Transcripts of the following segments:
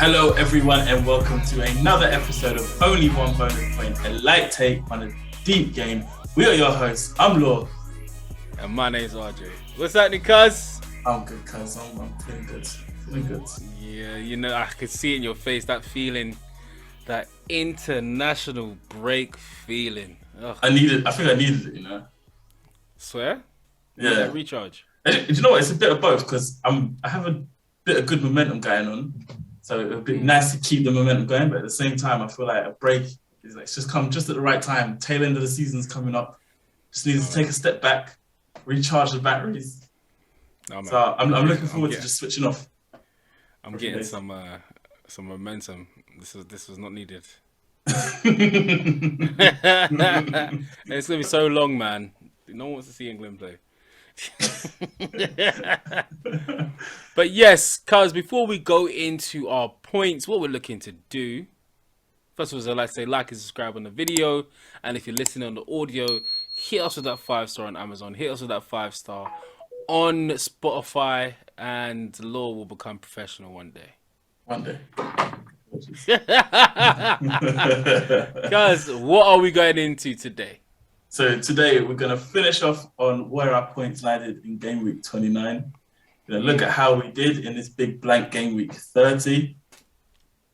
Hello, everyone, and welcome to another episode of Only One Bonus Point, a light take on a deep game. We are your hosts. I'm Law. And my name's RJ. What's happening, cuz? I'm good, cuz. I'm feeling good. Feeling good. Yeah, you know, I could see it in your face, that feeling, that international break feeling. Ugh. I think I needed it, you know? Swear? Yeah. That recharge. Do you know what? It's a bit of both, because I have a bit of good momentum going on. So it would be nice to keep the momentum going, but at the same time, I feel like a break is like, it's just come just at the right time. Tail end of the season's coming up. Just need to take a step back, recharge the batteries. No, so I'm looking forward to just switching off. I'm getting some momentum. This was not needed. It's gonna be so long, man. No one wants to see England play. But yes, cuz before we go into our points, what we're looking to do, first of all, I'd like to say like and subscribe on the video, and if you're listening on the audio, hit us with that 5-star on Amazon, hit us with that 5-star on Spotify, and the law will become professional one day. One day. Guys, what are we going into today? So today we're going to finish off on where our points landed in game week 29. We're going to look at how we did in this big blank game week 30.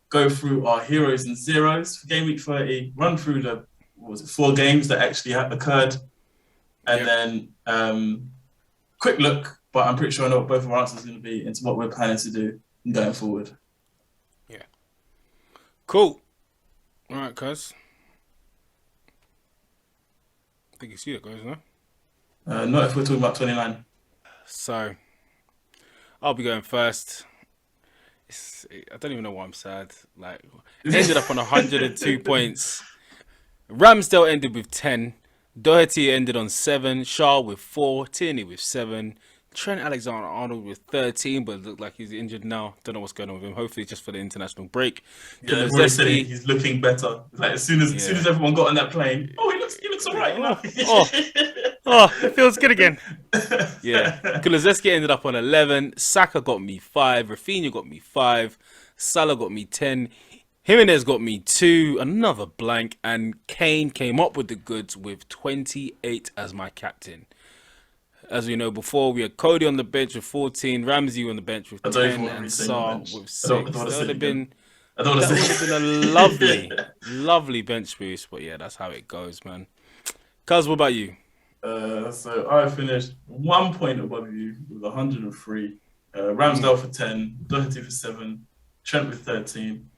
Go through our heroes and zeros for game week 30. Run through the 4 games that actually occurred. And then quick look, but I'm pretty sure I know what both of our answers are going to be into what we're planning to do going forward. Yeah. Cool. All right, cuz. I think you see that, guys, no? Not if we're talking about 29. So, I'll be going first. I don't even know why I'm sad. Like, ended up on 102 points. Ramsdale ended with 10. Doherty ended on 7. Shaw with 4. Tierney with 7. Trent Alexander-Arnold with 13, but it looked like he's injured now. Don't know what's going on with him. Hopefully just for the international break. Yeah, they've already said he's looking better. Like as soon as everyone got on that plane, he looks all right, you know? It feels good again. Yeah. Kulusevski ended up on 11. Saka got me 5. Rafinha got me 5. Salah got me 10. Jimenez got me 2. Another blank. And Kane came up with the goods with 28 as my captain. As we know before, we had Cody on the bench with 14, Ramsey on the bench with 10, and Sarr with 6. That would have been a lovely bench boost. But yeah, that's how it goes, man. Cuz, what about you? So I finished 1 point above you with 103. Ramsdale for 10, Doherty for 7, Trent with 13.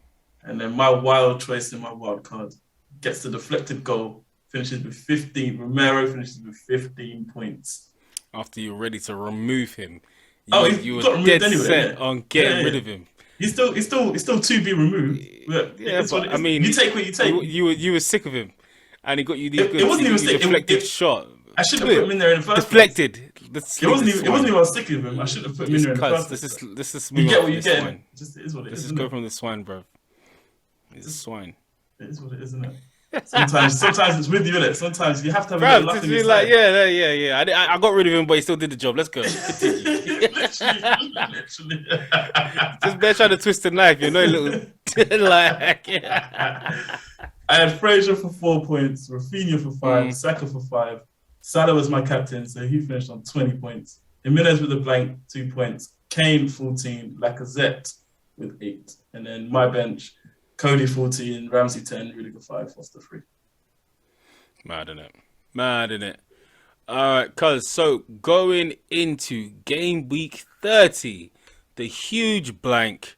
And then my wild choice in my wild card gets the deflected goal, finishes with 15. Romero finishes with 15 points. After you're ready to remove him, you were dead set on getting rid of him. He's still to be removed. But I mean, you take what you take. You were sick of him, and he got you these goods. It wasn't even sick. Deflected shot. I should have put him in there in the first deflected. It wasn't even I was sick of him. I should have put him in there in the first place. This is you get what you get. It just is what it is. Let's just go from the swine, bro. He's a swine. It is what it is, isn't it? Sometimes it's with you, innit? Sometimes you have to have a bit of luck in your like, side. Yeah. I got rid of him, but he still did the job. Let's go. Literally. Just better trying to twist the knife, you know, little like. I had Fraser for 4 points, Rafinha for 5, Saka for 5. Salah was my captain, so he finished on 20 points. Jimenez with a blank, 2 points. Kane 14, Lacazette with 8, and then my bench. Cody 14, Ramsey 10, Rudiger 5, Foster 3. Mad in it. Alright, cuz, so going into game week 30, the huge blank,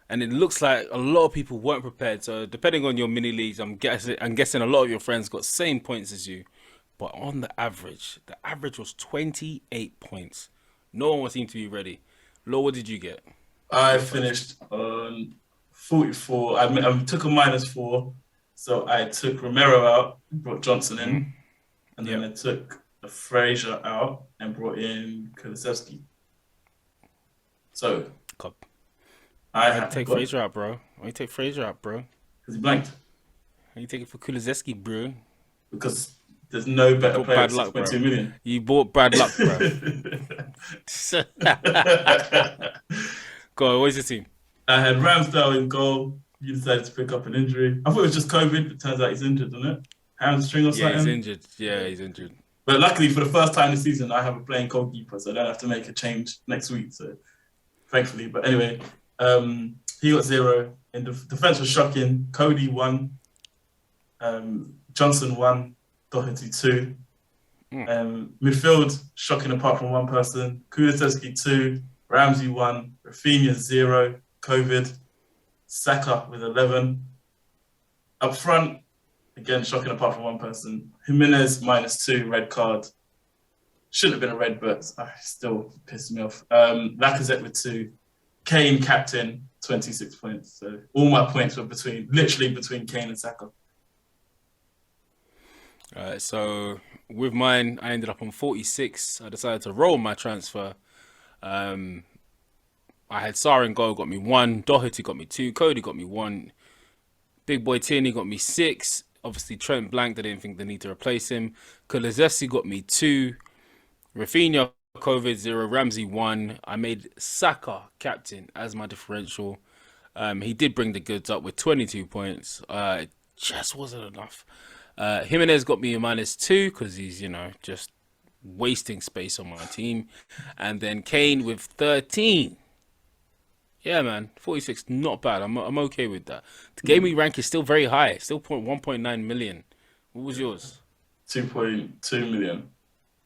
and it looks like a lot of people weren't prepared. So depending on your mini leagues, I'm guessing a lot of your friends got same points as you. But on the average was 28 points. No one seemed to be ready. Lo, what did you get? I finished on 44. I took a -4, so I took Romero out, brought Johnson in, and then I took Fraser out and brought in Kulusevski. So I had to take Fraser out, bro. Why you take Fraser out, bro? Because he blanked. Why you take it for Kulusevski, bro? Because There's no better Bought player at bad luck, bro. 6.2 million. You bought bad luck, bro. Go on, what's your team? I had Ramsdale in goal. He decided to pick up an injury. I thought it was just COVID, but turns out he's injured, isn't it? Hamstring or something. Yeah, he's injured. Yeah, he's injured. But luckily, for the first time this season, I have a playing goalkeeper, so I don't have to make a change next week. So, thankfully. But anyway, he got 0. In the defense was shocking. Cody 1. Johnson 1. Doherty 2. Midfield, shocking apart from one person. Kulusevski 2. Ramsey 1. Rafinha 0. COVID. Saka with 11. Up front, again, shocking apart from one person. Jimenez -2, red card. Shouldn't have been a red, but still pissed me off. Lacazette with 2. Kane, captain, 26 points. So all my points were literally between Kane and Saka. Alright, so with mine, I ended up on 46. I decided to roll my transfer. I had Sarr in goal, got me 1. Doherty got me 2. Cody got me 1. Big boy Tierney got me 6. Obviously, Trent blanked. I didn't think they need to replace him. Kulusevski got me 2. Rafinha, COVID 0. Ramsey 1. I made Saka captain as my differential. He did bring the goods up with 22 points. It just wasn't enough. Jimenez got me a -2 because he's, just wasting space on my team. And then Kane with 13. Yeah, man, 46, not bad. I'm okay with that. The game week rank is still very high, still 1.9 million. What was yours? 2.2 million.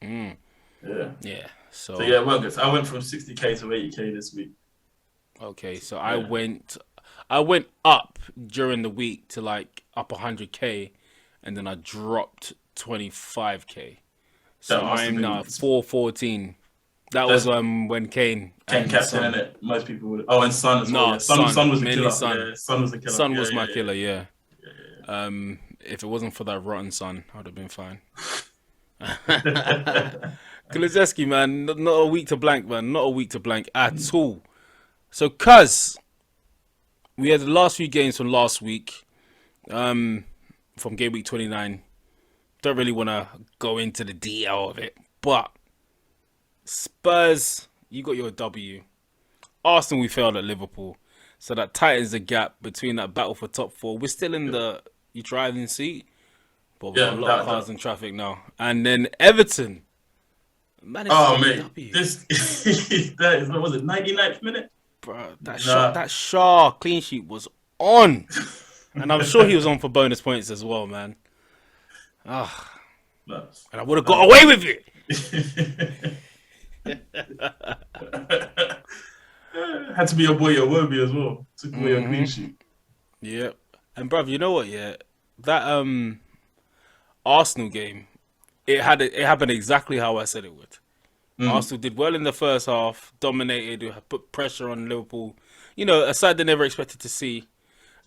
Yeah. Yeah. So yeah, well, good. I went from 60k to 80k this week. Okay, so I went up during the week to like up 100k, and then I dropped 25k. So I'm now 414. That was when Kane captain, in it. Most people would. Oh, and Son as well. No, Yeah. Son was the killer. Son. Yeah, Son was the killer. Son was my killer. Yeah. If it wasn't for that rotten Son, I'd have been fine. Kulusevski, man, not a week to blank, man. Not a week to blank at all. So, cuz we had the last few games from last week, from game week 29. Don't really want to go into the detail of it, but Spurs, you got your W. Arsenal, we failed at Liverpool. So that tightens the gap between that battle for top 4. We're still in the driving seat, but we've got a lot of cars in traffic now. And then Everton. Man, mate, this that is, what was it, 99th minute? Bro, that Shaw clean sheet was on. And I'm sure he was on for bonus points as well, man. And I would have got away with it. Had to be your boy Iwobi as well. Took away your clean sheet. Yeah. And bruv, you know what, yeah? That Arsenal game, it happened exactly how I said it would. Arsenal did well in the first half, dominated, put pressure on Liverpool. A side they never expected to see.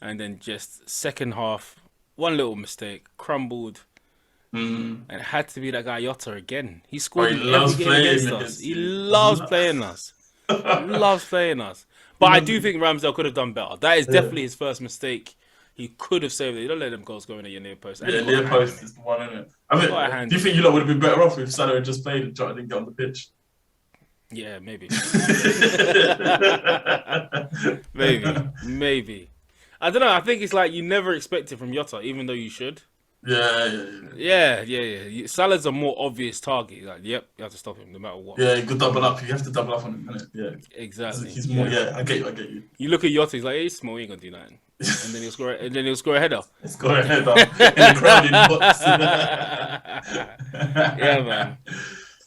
And then just second half, one little mistake, crumbled. And it had to be that guy Jota again. He scored in every game against us. He loves playing us. Loves playing us. But I do think Ramsdale could have done better. That is definitely his first mistake. He could have saved it. You don't let them goals go in at your near post. Yeah, near post is the one, isn't it? I mean, do you think you lot would have been better off if Salah had just played and Jota didn't get on the pitch? Yeah, maybe. Maybe. I don't know. I think it's like you never expect it from Jota, even though you should. Yeah. Salah's a more obvious target. Like, yep, you have to stop him no matter what. Yeah, you could double up. You have to double up on him, innit? Yeah. Exactly. He's more. Yeah, I get you. You look at Jota, he's like, hey, he's small. He ain't gonna do nothing. And then he'll score a header. Score a header in the crowded box. Yeah, man.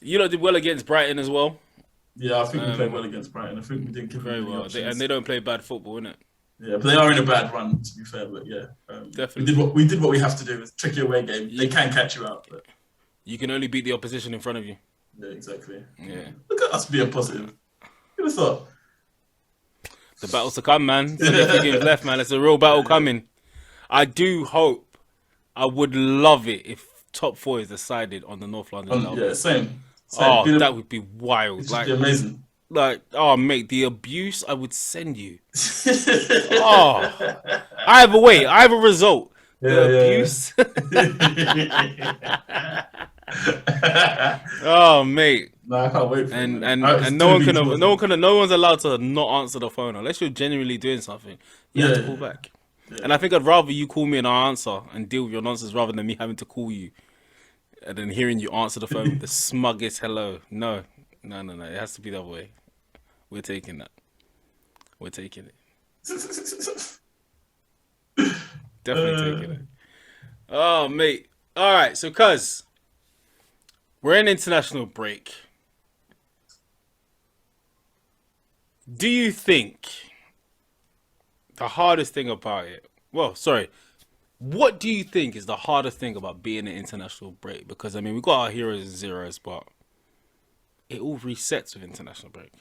You lot did well against Brighton as well. Yeah, I think we played well against Brighton. I think we didn't give them very well. And they don't play bad football, innit? Yeah, but they are in a bad run, to be fair. But yeah, definitely. We did what we have to do. It's a tricky away game. They can catch you out. But... You can only beat the opposition in front of you. Yeah, exactly. Yeah. Look at us being positive. Who would have thought? The battle's to come, man. So the games left, man. It's a real battle coming. I do hope. I would love it if top 4 is decided on the North London Derby. Yeah, same. Oh, that would be wild. It's like amazing. Like, oh, mate, the abuse I would send you. Oh, I have a result. Yeah, abuse. yeah. Oh, mate. No, I can't wait for it, And man. and It's and gonna be towards the end. no one's allowed to not answer the phone unless you're genuinely doing something. You have Yeah, to yeah, call back. yeah. And I think I'd rather you call me and I answer and deal with your nonsense rather than me having to call you and then hearing you answer the phone with the smuggest hello. No, no, no, no. It has to be that way. We're taking that. We're taking it. Definitely taking uh, it. Oh, mate. All right. So, cuz we're in international break. Do you think the hardest thing about it? Well, sorry. What do you think is the hardest thing about being an international break? Because I mean, we got our heroes and zeros, but it all resets with international break.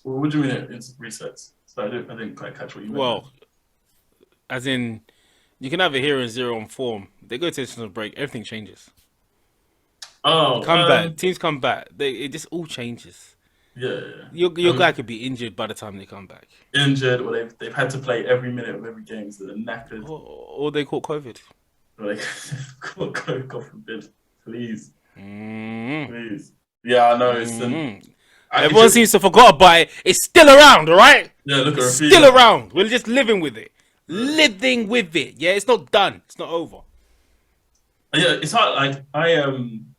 well, what do you mean it resets? So I didn't quite catch what you meant there. Well, as in, you can have a hero and zero on form. They go to international break, everything changes. You Oh, come back, teams come back. It just all changes. yeah, yeah, yeah. Your guy could be injured by the time they come back, Injured, or they've had to play every minute of every game, so they're knackered. or they caught COVID. Or like, God forbid, please, Mm-hmm. please. Yeah, I know. Mm-hmm. It Everyone just seems to forgot about it. It's still around, all right? yeah. Look at It's still Rafinha. around. We're just living with it. Living with it. Yeah, it's not done. It's not over. Yeah, it's hard. Like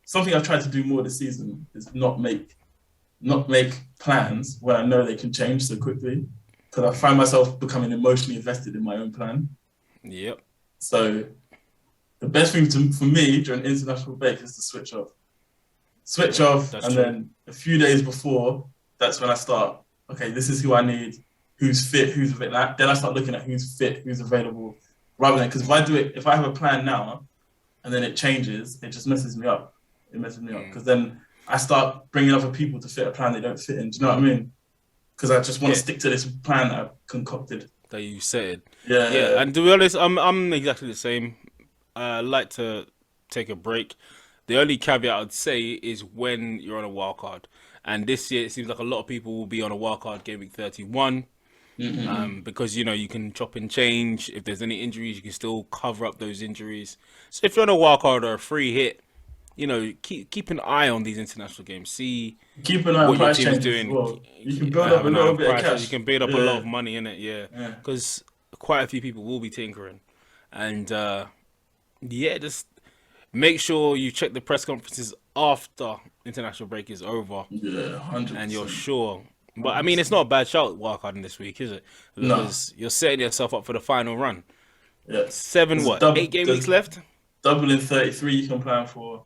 something I've tried to do more this season is not make plans when I know they can change so quickly. Because I find myself becoming emotionally invested in my own plan. Yep. So the best thing for me during international break is to switch off. Switch off, That's and true. then a few days before, that's when I start. Okay, this is who I need. Who's fit? Who's available? Then I start looking at who's fit, who's available, rather than because if I have a plan now, and then it changes, it just messes me up. It messes me up because then I start bringing other people to fit a plan they don't fit in. Do you know what I mean? Because I just want to Yeah, stick to this plan that I've concocted. that you said. Yeah, Yeah, and to be honest, I'm exactly the same. I like to take a break. The only caveat I'd say is when you're on a wild card. And this year, it seems like a lot of people will be on a wild card game week 31. mm-mm. Because you know you can chop and change. If there's any injuries, you can still cover up those injuries. So if you're on a wild card or a free hit, you know keep an eye on these international games. See Keep an eye on what your price team's changes as doing. well. You can build up Have a an eye little on bit of prices. You cash. can build up a lot Yeah, of money in it. Yeah, yeah. because quite a few people will be tinkering, and yeah, just make sure you check the press conferences after international break is over Yeah, hundred and you're percent, sure. But I hundred mean, it's percent. not a bad shout wildcarding this week, is it? No, Because you're setting yourself up for the final run. yeah. Seven, what? 8 game weeks There's left. double in 33 you can plan for.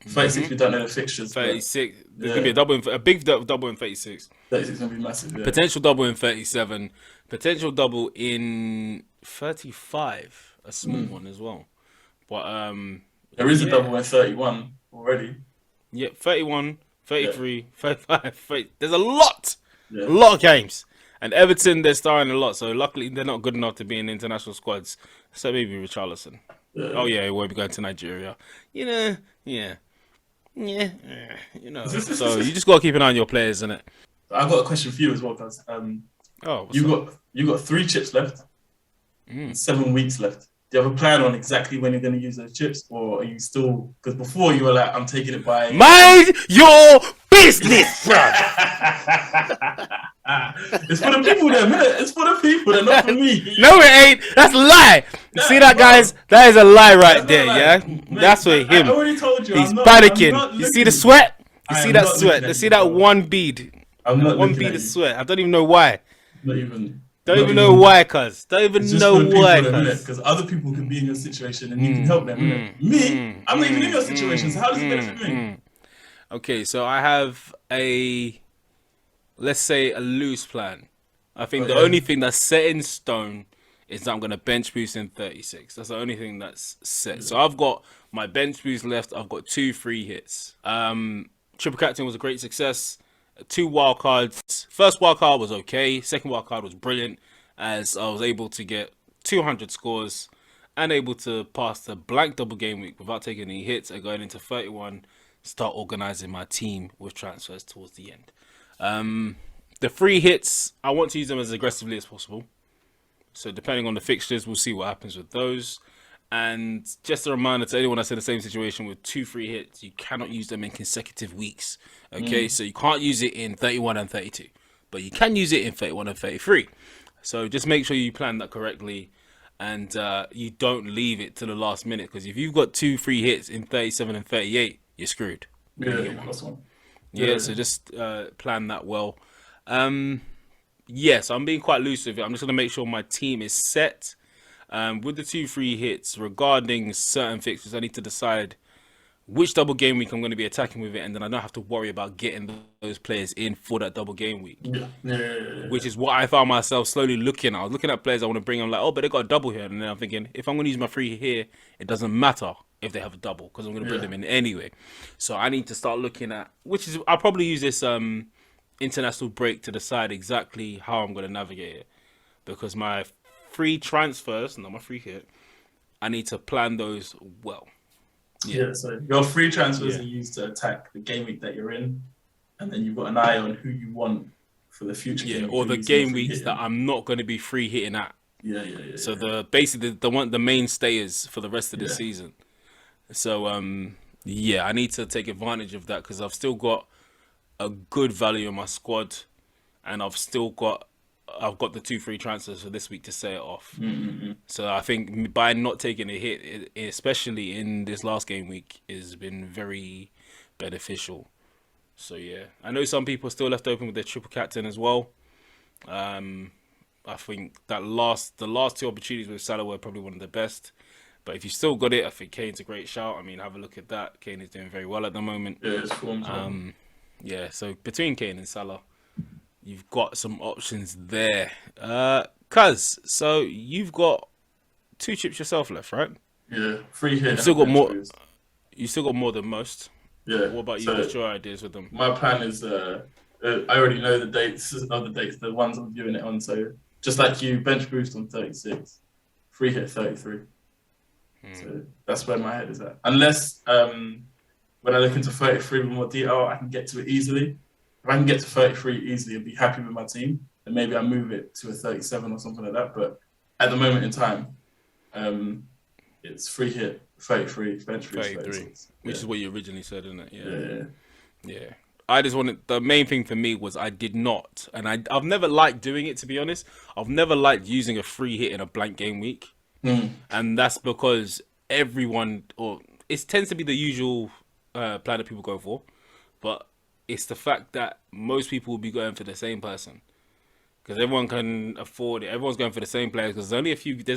36 we don't know the fixtures, but 36. There's gonna be yeah, a double, a big double in 36. 36 gonna be massive. Yeah, Potential double in 37. Potential double in 35. A small one as well. But there is a yeah, double in 31 already. yeah. 31, Yeah, 33, 35. 30. There's a yeah, lot of games. And Everton, they're starring a lot, so luckily they're not good enough to be in international squads. So maybe Richarlison. Oh yeah. yeah, he will be going to Nigeria. You know, yeah, yeah, you know. So you just gotta keep an eye on your players, innit? I've got a question for you as well, guys. Oh, what's up? You got 3 chips left and 7 weeks left. Do you have a plan on exactly when you're going to use those chips, or are you still? Because before you were like, I'm taking it by. Mind your business, bro. It's for the people, then, innit? It's for the people, they're not for me. No, it ain't. That's a lie. You see that, Bro, guys? That is a lie right that's there, not yeah? like, That's mate, for I him. already told you, He's I'm panicking. not You see the looking. sweat? You I see am that not sweat? looking You at see you, that bro. one bead? I'm That not one looking bead at of you. sweat. I don't even know why. Not even. Don't Not even know even. why, cuz. Don't It's even just know for the why, people, then, innit? cuz. Because other people can be in your situation and you can help them, innit? Me, I'm not even in your situation, so how does it benefit me? Okay, so I have let's say, a loose plan. I think the Okay. only thing that's set in stone is that I'm going to bench boost in 36. That's the only thing that's set. So I've got my bench boost left. I've got 2 free hits. Triple captain was a great success. 2 wild cards. First wild card was okay. Second wild card was brilliant as I was able to get 200 scores and able to pass the blank double game week without taking any hits and going into 31, start organizing my team with transfers towards the end. The free hits, I want to use them as aggressively as possible. So depending on the fixtures, we'll see what happens with those. And just a reminder to anyone that's in the same situation with 2 free hits, you cannot use them in consecutive weeks. Okay, so you can't use it in 31 and 32, but you can use it in 31 and 33. So just make sure you plan that correctly, and you don't leave it to the last minute, because if you've got 2 free hits in 37 and 38, you're screwed. So just plan that well. Yes, I'm being quite loose with it. I'm just going to make sure my team is set. With the 2 free hits, regarding certain fixtures, I need to decide which double game week I'm going to be attacking with it, and then I don't have to worry about getting those players in for that double game week. Which is what I found myself slowly looking at. I was looking at players I want to bring. I'm like, oh, but they got a double here. And then I'm thinking, if I'm going to use my free here, it doesn't matter if they have a double, because I'm going to bring them in anyway. So I need to start looking at, I'll probably use this international break to decide exactly how I'm going to navigate it. Because my free transfers, not my free hit, I need to plan those well. So your free transfers are used to attack the game week that you're in, and then you've got an eye on who you want for the future. Or the game weeks that I'm not going to be free hitting at. So the mainstays for the rest of the season. So I need to take advantage of that, because I've still got a good value in my squad, and I've got the 2 free transfers for this week to set it off. So I think by not taking a hit, especially in this last game week, has been very beneficial. So I know some people are still left open with their triple captain as well. I think that the last 2 opportunities with Salah were probably one of the best. But if you still got it, I think Kane's a great shout. I mean, have a look at that. Kane is doing very well at the moment. His form's so between Kane and Salah, you've got some options there. Cuz, so you've got 2 chips yourself left, right? Yeah, free hit. You've still got more. You still got more than most. Yeah. What about you? What's your ideas with them? My plan is, I already know the dates of the ones I'm viewing it on. So just like you, bench boost on 36, free hit 33. So that's where my head is at. Unless when I look into 33 with more detail, I can get to it easily. If I can get to 33 easily and be happy with my team, then maybe I move it to a 37 or something like that. But at the moment in time, it's free hit 33, bench boost 33, which is what you originally said, isn't it? Yeah. I just wanted, the main thing for me was I did not, and I've never liked doing it, to be honest. I've never liked using a free hit in a blank game week. And that's because it tends to be the usual plan that people go for, but it's the fact that most people will be going for the same person, because everyone can afford it. Everyone's going for the same players, because there's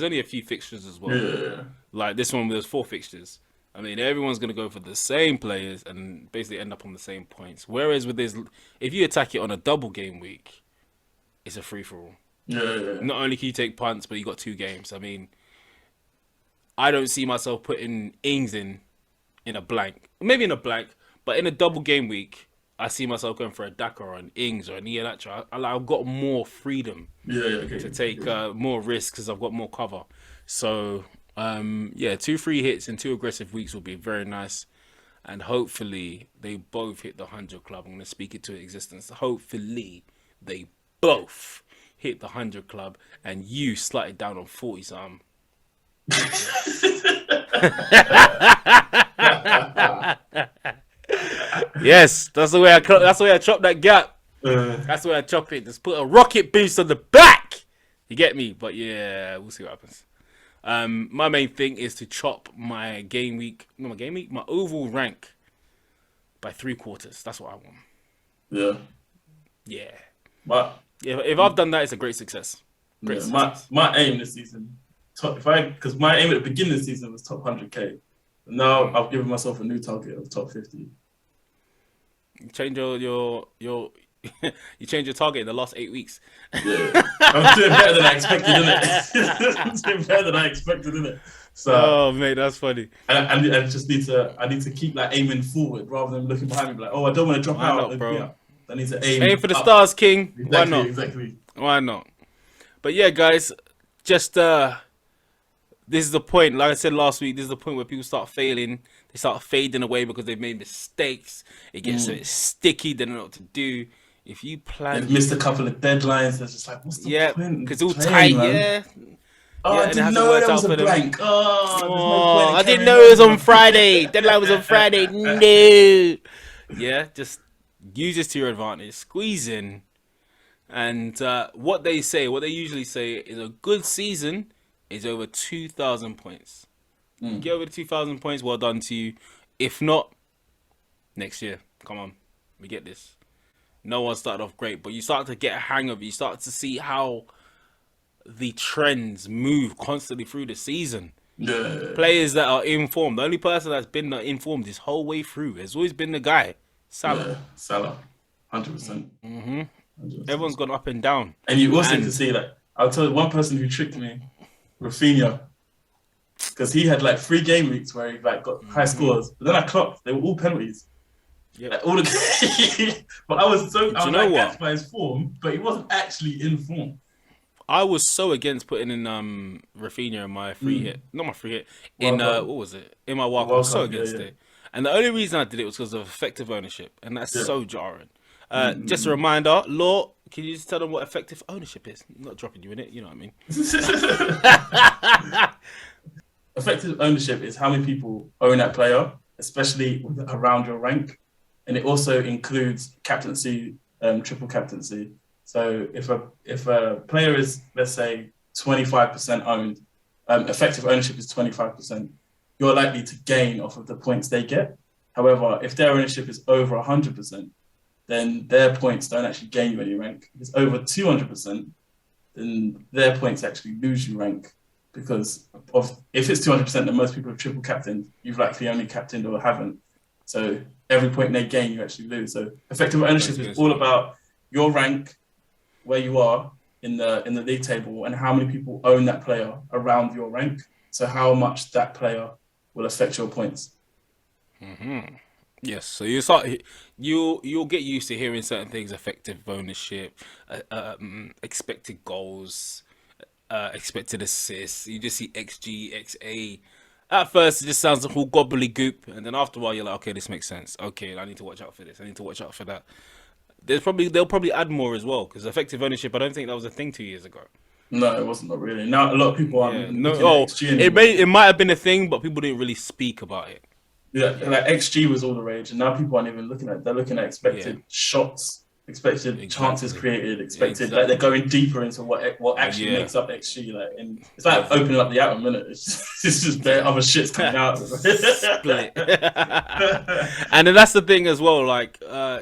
only a few fixtures as well. Like this one, there's 4 fixtures. I mean, everyone's going to go for the same players and basically end up on the same points. Whereas with this, if you attack it on a double game week, it's a free-for-all. Not only can you take punts, but you got 2 games. I mean, I don't see myself putting Ings in a blank. Maybe in a blank, but in a double game week, I see myself going for a Daka or an Ings or an Iheanacho. I've got more freedom to take more risks, because I've got more cover. So, 2 free hits and 2 aggressive weeks will be very nice. And hopefully, they both hit the 100 club. I'm going to speak it to existence. Hopefully, they both hit the 100 club and you slide down on 40-something. Yes, that's the way I chop that gap. That's the way I chop it. Just put a rocket boost on the back. You get me? But yeah, we'll see what happens. My main thing is to chop my my overall rank by 3/4. That's what I want. Yeah. But if I've done that, it's a great success. My aim this season, because my aim at the beginning of the season was top 100k. Now I've given myself a new target of top 50. You change your you change your target in the last 8 weeks. Yeah, I'm doing better than I expected, innit? So, oh mate, that's funny. I just need to keep like aiming forward rather than looking behind me like, oh, I don't want to drop out. Not, bro? Yeah, I need to aim for the up. stars, King. Exactly, Why not? Exactly. Why not? But yeah, guys, just this is the point. Like I said last week, this is the point where people start failing. They start fading away because they've made mistakes. It gets a bit sticky. They don't know what to do. if you plan, They've missed a couple of deadlines. They're just like, what's the point? because it's all playing, tight, man? yeah. Oh, Yeah, I and it didn't hasn't know worked there out was a for them. blank. Oh, there's no point Oh, in I didn't carrying know it was on. on Friday. Deadline was on Friday. No. Yeah, just use this to your advantage. Squeeze in. And what they usually say is a good season is over 2,000 points. You get over the 2,000 points, well done to you. If not, next year. Come on. We get this. No one started off great, but you start to get a hang of it. You start to see how the trends move constantly through the season. Yeah. Players that are informed. The only person that's been informed this whole way through has always been the guy, Salah. Yeah, Salah. 100%. 100%. Everyone's gone up and down. And you also can see that. I'll tell you one person who tricked me, Rafinha. Because he had like 3 game weeks where he like got high scores. But then I clocked, they were all penalties. Yep. Like, all the but I was know gassed what? by his form, but he wasn't actually in form. I was so against putting in Rafinha in my free hit. Not my free hit. In World Cup. what was it? In my World Cup. I World was so Cup, against yeah. it. And the only reason I did it was because of effective ownership. And that's Yeah. so jarring. Just a reminder, Law, can you just tell them what effective ownership is? I'm not dropping you in it, you know what I mean? Effective ownership is how many people own that player, especially around your rank. And it also includes captaincy, triple captaincy. So if a player is, let's say, 25% owned, effective ownership is 25%, you're likely to gain off of the points they get. However, if their ownership is over 100%, then their points don't actually gain you any rank. If it's over 200%, then their points actually lose you rank. Because if it's 200%, then most people have triple captained. You've likely only captained or haven't. So every point they gain, you actually lose. So effective ownership is all about your rank, where you are in the league table, and how many people own that player around your rank. So how much that player will affect your points. Yes, so you'll get used to hearing certain things: effective ownership, expected goals, expected assists. You just see XG, XA. At first, it just sounds like all gobbledygook, and then after a while, you're like, okay, this makes sense. Okay, I need to watch out for this. I need to watch out for that. They'll probably add more as well, because effective ownership, I don't think that was a thing 2 years ago. No, it wasn't, not really. Now a lot of people are looking at XG it might have been a thing, but people didn't really speak about it. Yeah, like XG was all the rage, and now people aren't even looking at it. They're looking at expected shots, expected chances created, expected like they're going deeper into what actually makes up XG. Like, and it's like opening up the atom, minute. It's just bare other shit's coming out. Split. And then that's the thing as well. Like,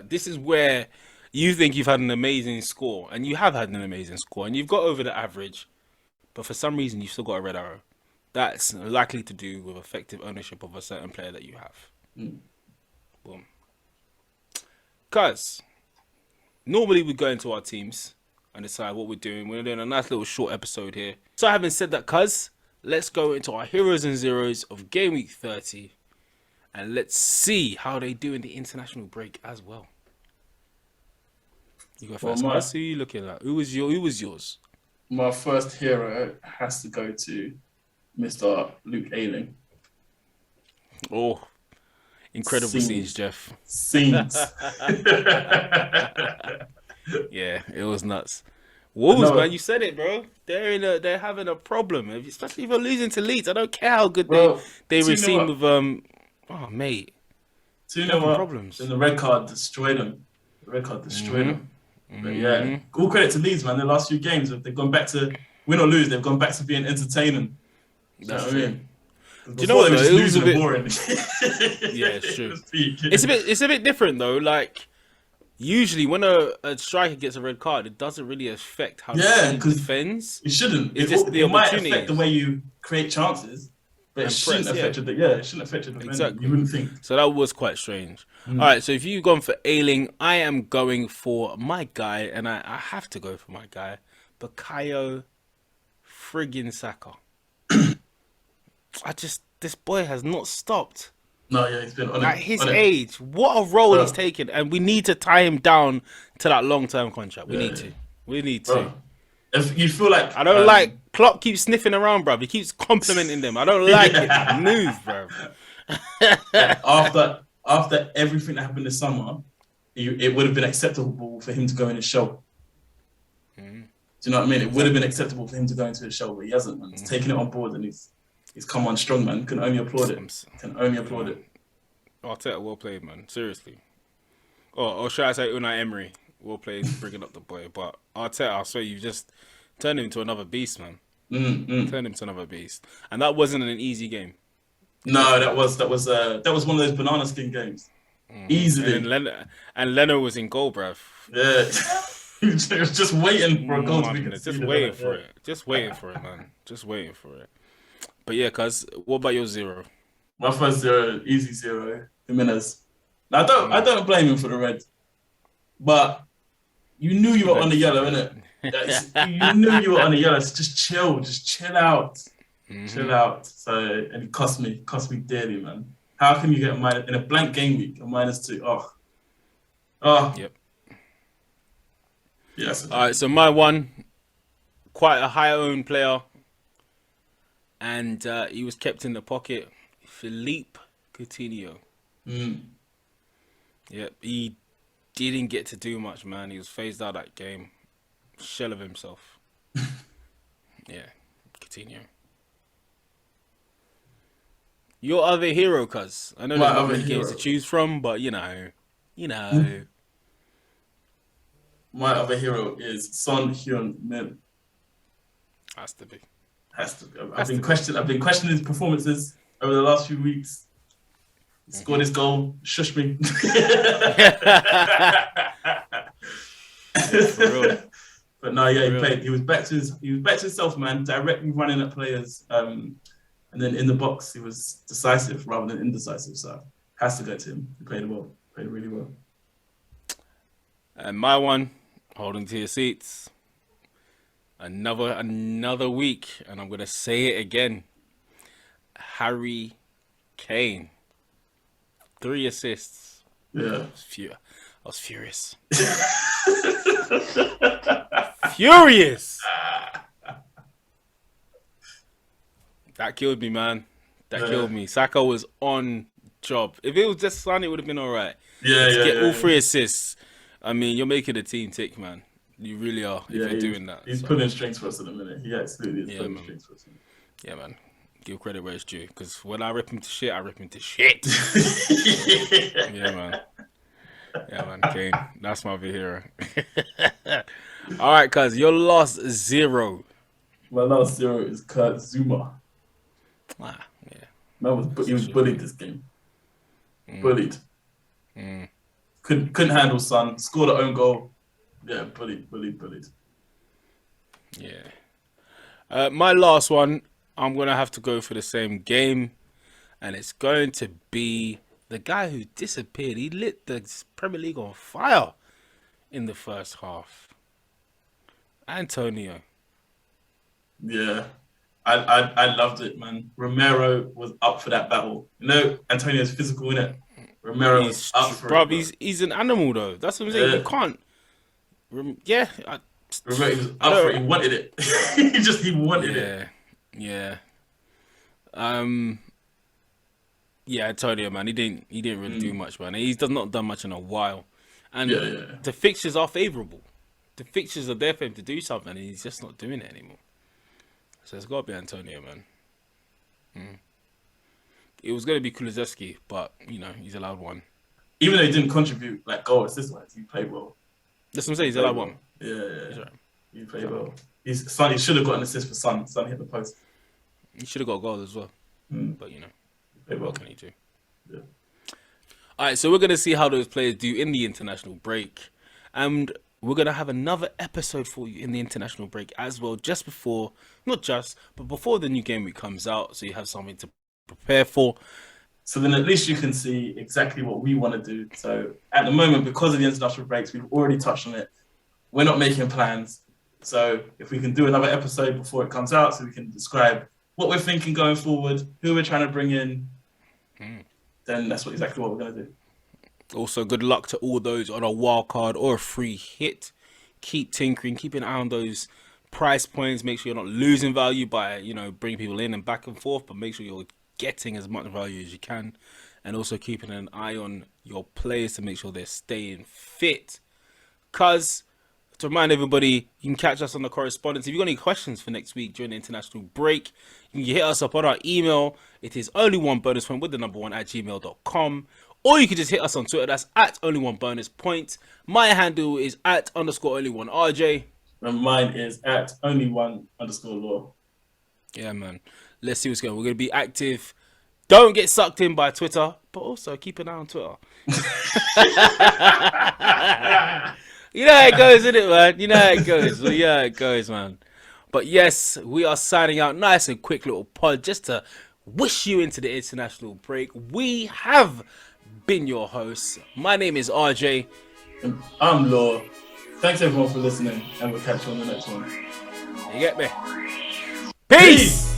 this is where you think you've had an amazing score, and you have had an amazing score, and you've got over the average, but for some reason you've still got a red arrow. That's likely to do with effective ownership of a certain player that you have. Boom. Guys, normally we go into our teams and decide what we're doing. We're doing a nice little short episode here. So having said that, let's go into our heroes and zeros of game week 30, and let's see how they do in the international break as well. You go first. Who are you looking at? Who was yours? My first hero has to go to Mr. Luke Ayling. Oh, incredible scenes, Jeff. Scenes. Yeah, it was nuts. Wolves, man, you said it, bro. They're having a problem, especially if you're losing to Leeds. I don't care how good they receive with oh mate. 2-0 problems. And the red card destroyed them. But yeah, all credit to Leeds, man. The last few games, they've gone back to win or lose. They've gone back to being entertaining. That's what I mean? Do you know what? It was a bit boring. Yeah, it's true. It's a bit different though. Like usually when a striker gets a red card, it doesn't really affect how the team defends. It shouldn't. It might affect the way you create chances, but it shouldn't affect it. Yeah, it shouldn't affect it. Exactly. You wouldn't think. So that was quite strange. All right, so if you've gone for Ayling, I am going for my guy, and I have to go for my guy, Bukayo friggin' Saka. This boy has not stopped. No, yeah, he's been on it. At his age, what a role he's taken, and we need to tie him down to that long-term contract. We need to. If you feel like I don't like Klopp keeps sniffing around, bruv. He keeps complimenting them. I don't like it. Move, bruv. After everything that happened this summer, it would have been acceptable for him to go in his shell. Do you know what I mean? It would have been acceptable for him to go into his shell, but he hasn't, man. He's taken it on board and he's come on strong, man. Can only applaud it. Can only applaud it. Arteta, well played, man. Seriously. Or should I say Unai Emery? Well played, bringing up the boy. But Arteta, I swear, you've just turned him into another beast, man. Turned him to another beast. And that wasn't an easy game. No, that was one of those banana skin games. Easily. And Leno was in goal, bruv. Yeah. He was just waiting for a goal to be conceded. Just waiting for it. Just waiting for it, man. Just waiting for it. But yeah, cuz, what about your 0? My first 0, easy 0, Jimenez. Now, I don't blame him for the red. But you knew you were on the yellow, innit? You knew you were on the yellow. So just chill out. Chill out. So, and it cost me dearly, man. How can you get in a blank game week, a -2? Oh. Yep. Yes. All right, so my 1, quite a high-owned player, and he was kept in the pocket. Philippe Coutinho. Yep, he didn't get to do much, man. He was phased out of that game. Shell of himself. Yeah, Coutinho. Your other hero, cuz. I know there's not many games to choose from, but you know. My other hero is Son Heung-min. Has to be. I've been questioning his performances over the last few weeks. He scored his goal. Shush me. For real. But no, yeah, he played. He was back to himself, man. Directly running at players, and then in the box, he was decisive rather than indecisive. So has to go to him. He played well. Played really well. And my 1, holding to your seats. Another week, and I'm gonna say it again. Harry Kane. 3 assists. Yeah. I was furious. Furious. That killed me, man. That killed me. Saka was on job. If it was just Son, it would have been all right. To get all 3 assists. I mean, you're making the team tick, man. You really are. If you're doing that. He's pulling strings for us in a minute. He absolutely is pulling strings for us. Yeah, man. Give credit where it's due. Because when I rip him to shit, I rip him to shit. Yeah, man. Yeah, man. Kane. That's my hero. All right, cuz. Your last 0. My last 0 is Kurt Zuma. Yeah. He was bullied this game. Bullied. Couldn't handle Son. Scored an own goal. Yeah, bullied. Yeah. My last one, I'm going to have to go for the same game. And it's going to be the guy who disappeared. He lit the Premier League on fire in the first half. Antonio. Yeah. I loved it, man. Romero was up for that battle. You know, Antonio's physical, innit? Romero was up for it. Bro. He's an animal, though. That's what I'm saying. You can't. Romero was up for it. He wanted it. he wanted it. Yeah. Yeah, Antonio, man. He didn't really do much, man. He's not done much in a while. And the fixtures are favourable. The fixtures are there for him to do something, and he's just not doing it anymore. So it's got to be Antonio, man. It was going to be Kulusevski, but, you know, he's allowed 1. Even though he didn't contribute, like, goal assist-wise, he played well. That's what I'm saying, he's allowed 1. Yeah. Right. He played well. He should have got an assist for Son. Son hit the post. He should have got a goal as well. But, you know, what can he do? Yeah. All right, so we're going to see how those players do in the international break. And we're going to have another episode for you in the international break as well, before the new game week comes out, so you have something to prepare for. So then at least you can see exactly what we want to do. So at the moment, because of the international breaks, we've already touched on it. We're not making plans. So if we can do another episode before it comes out, so we can describe what we're thinking going forward, who we're trying to bring in, then that's exactly what we're going to do. Also, good luck to all those on a wild card or a free hit. Keep tinkering, keep an eye on those price points. Make sure you're not losing value by, bringing people in and back and forth, but make sure you're getting as much value as you can. and also keeping an eye on your players to make sure they're staying fit. Cuz, to remind everybody, you can catch us on the correspondence. If you've got any questions for next week during the international break, you can hit us up on our email. It is only1bonuspoint with the number 1 at gmail.com. Or you can just hit us on Twitter. That's at only1bonuspoint. My handle is at _only1RJ. And mine is at only1_law. Yeah, man. Let's see what's going on. We're going to be active. Don't get sucked in by Twitter, but also keep an eye on Twitter. You know how it goes, isn't it, man? You know how it goes. Well, yeah, it goes, man. But yes, we are signing out. Nice and quick little pod just to wish you into the international break. We have been your hosts. My name is RJ. And I'm Law. Thanks everyone for listening, and we'll catch you on the next one. You get me? Peace!